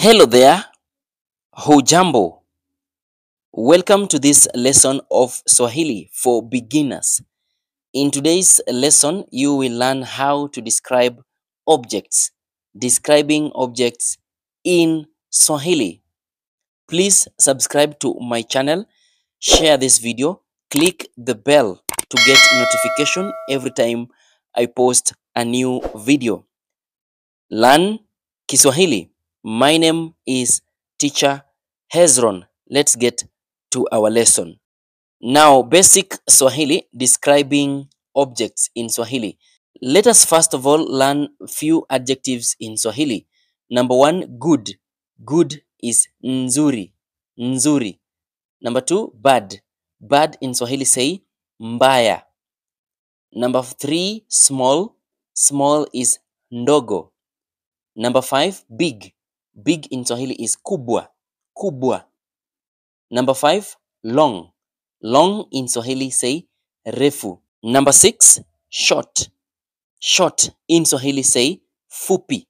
Hello there, hujambo. Welcome to this lesson of Swahili for beginners. In today's lesson, you will learn how to describe objects, describing objects in Swahili. Please subscribe to my channel, share this video, click the bell to get notification every time I post a new video. Learn Kiswahili. My name is Teacher Hezron. Let's get to our lesson. Now, basic Swahili describing objects in Swahili. Let us first of all learn few adjectives in Swahili. Number one, good. Good is nzuri. Nzuri. Number two, bad. Bad in Swahili say mbaya. Number three, small. Small is ndogo. Number five, big. Big in Swahili is kubwa. Kubwa. Number five, long. Long in Swahili say refu. Number six, short. Short in Swahili say fupi.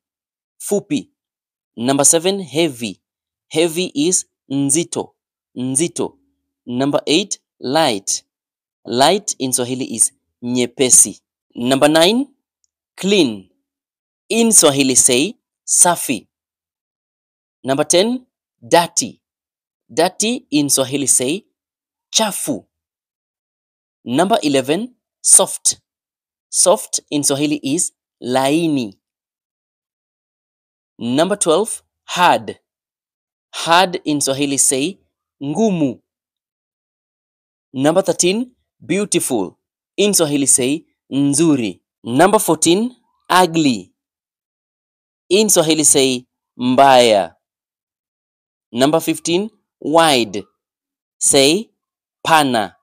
Fupi. Number seven, heavy. Heavy is nzito. Nzito. Number eight, light. Light in Swahili is nyepesi. Number nine, clean. In Swahili say safi. Number 10, dirty. Dirty in Swahili say chafu. Number 11, soft. Soft in Swahili is laini. Number 12, hard. Hard in Swahili say ngumu. Number 13, beautiful. In Swahili say nzuri. Number 14, ugly. In Swahili say mbaya. Number 15, wide. Say pana.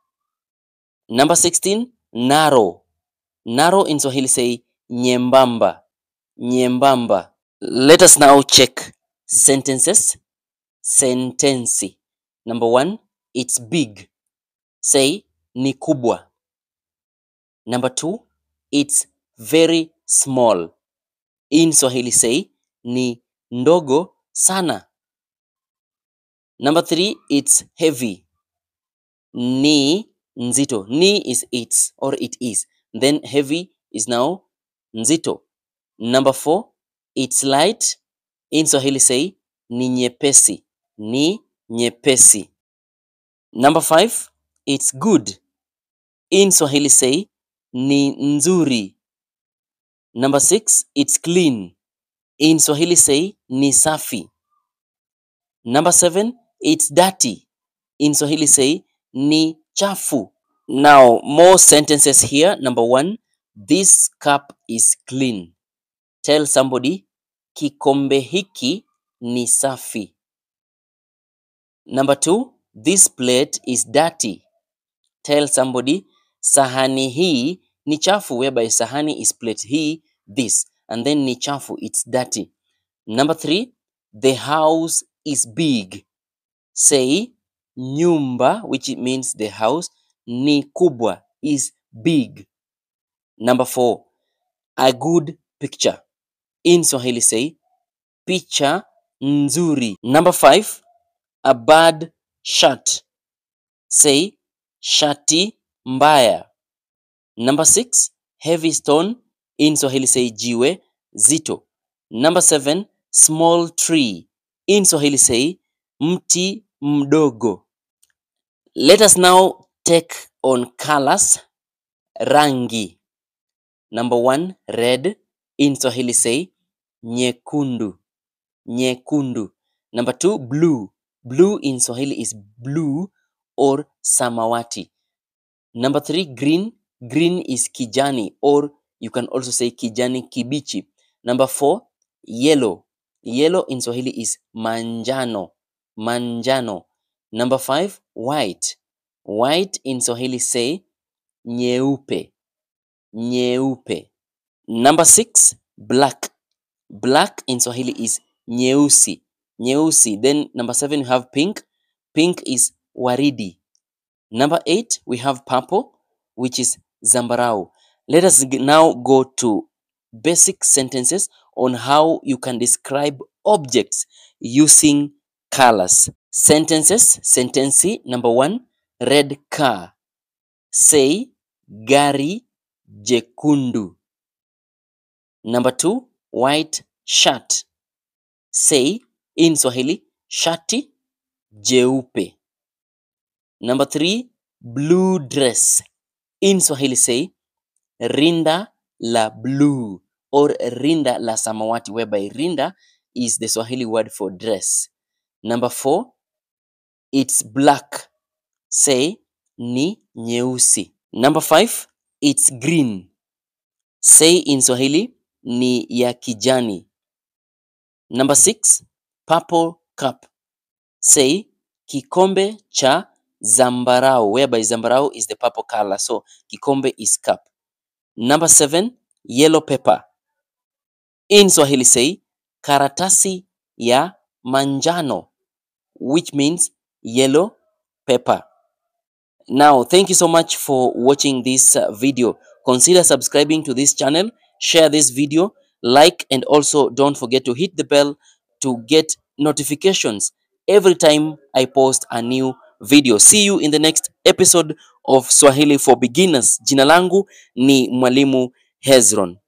Number 16, narrow. Narrow in Swahili say nyembamba. Nyembamba. Let us now check sentences. Sentensi. Number one, it's big. Say ni kubwa. Number two, it's very small. In Swahili say ni ndogo sana. Number three, it's heavy. Ni nzito. Ni is it's or it is. Then heavy is now nzito. Number four, it's light. In Swahili say ni nyepesi. Ni nyepesi. Number five, it's good. In Swahili say ni nzuri. Number six, it's clean. In Swahili say ni safi. Number seven, it's dirty. In Swahili say ni chafu. Now, more sentences here. Number one, this cup is clean. Tell somebody, kikombe hiki ni safi. Number two, this plate is dirty. Tell somebody, sahani hii ni chafu, whereby sahani is plate, hii, this, and then ni chafu, it's dirty. Number three, the house is big. Say, nyumba, which means the house, ni kubwa, is big. Number four, a good picture. In Swahili say, picha nzuri. Number five, a bad shirt. Say, shati mbaya. Number six, heavy stone. In Swahili say jiwe zito. Number seven, small tree. In Swahili say mti mdogo. Let us now take on colors. Rangi. Number one, red. In Swahili say nyekundu. Nyekundu. Number two, blue. Blue in Swahili is blue or samawati. Number three, green. Green is kijani, or you can also say kijani kibichi. Number four, yellow. Yellow in Swahili is manjano. Manjano. Number five, white. White in Swahili say nyeupe. Nyeupe. Number six, black. Black in Swahili is nyeusi. Nyeusi. Then number seven, you have pink. Pink is waridi. Number eight, we have purple, which is zambarau. Let us now go to basic sentences on how you can describe objects using colors. Sentences. Sentensi number 1, red car. Say gari jekundu. Number 2, white shirt. Say in Swahili, shati jeupe. Number 3, blue dress. In Swahili say, rinda la blue or rinda la samawati, whereby rinda is the Swahili word for dress. Number 4, it's black. Say ni nyeusi. Number 5, it's green. Say in Swahili ni ya kijani. Number 6, purple cup. Say kikombe cha zambarau, whereby zambarau is the purple color, so kikombe is cup. Number 7, yellow pepper. In Swahili say karatasi ya manjano, which means yellow pepper. Now, thank you so much for watching this video. Consider subscribing to this channel, share this video, like, and also don't forget to hit the bell to get notifications every time I post a new video. See you in the next episode of Swahili for Beginners. Jina langu ni Mwalimu Hezron.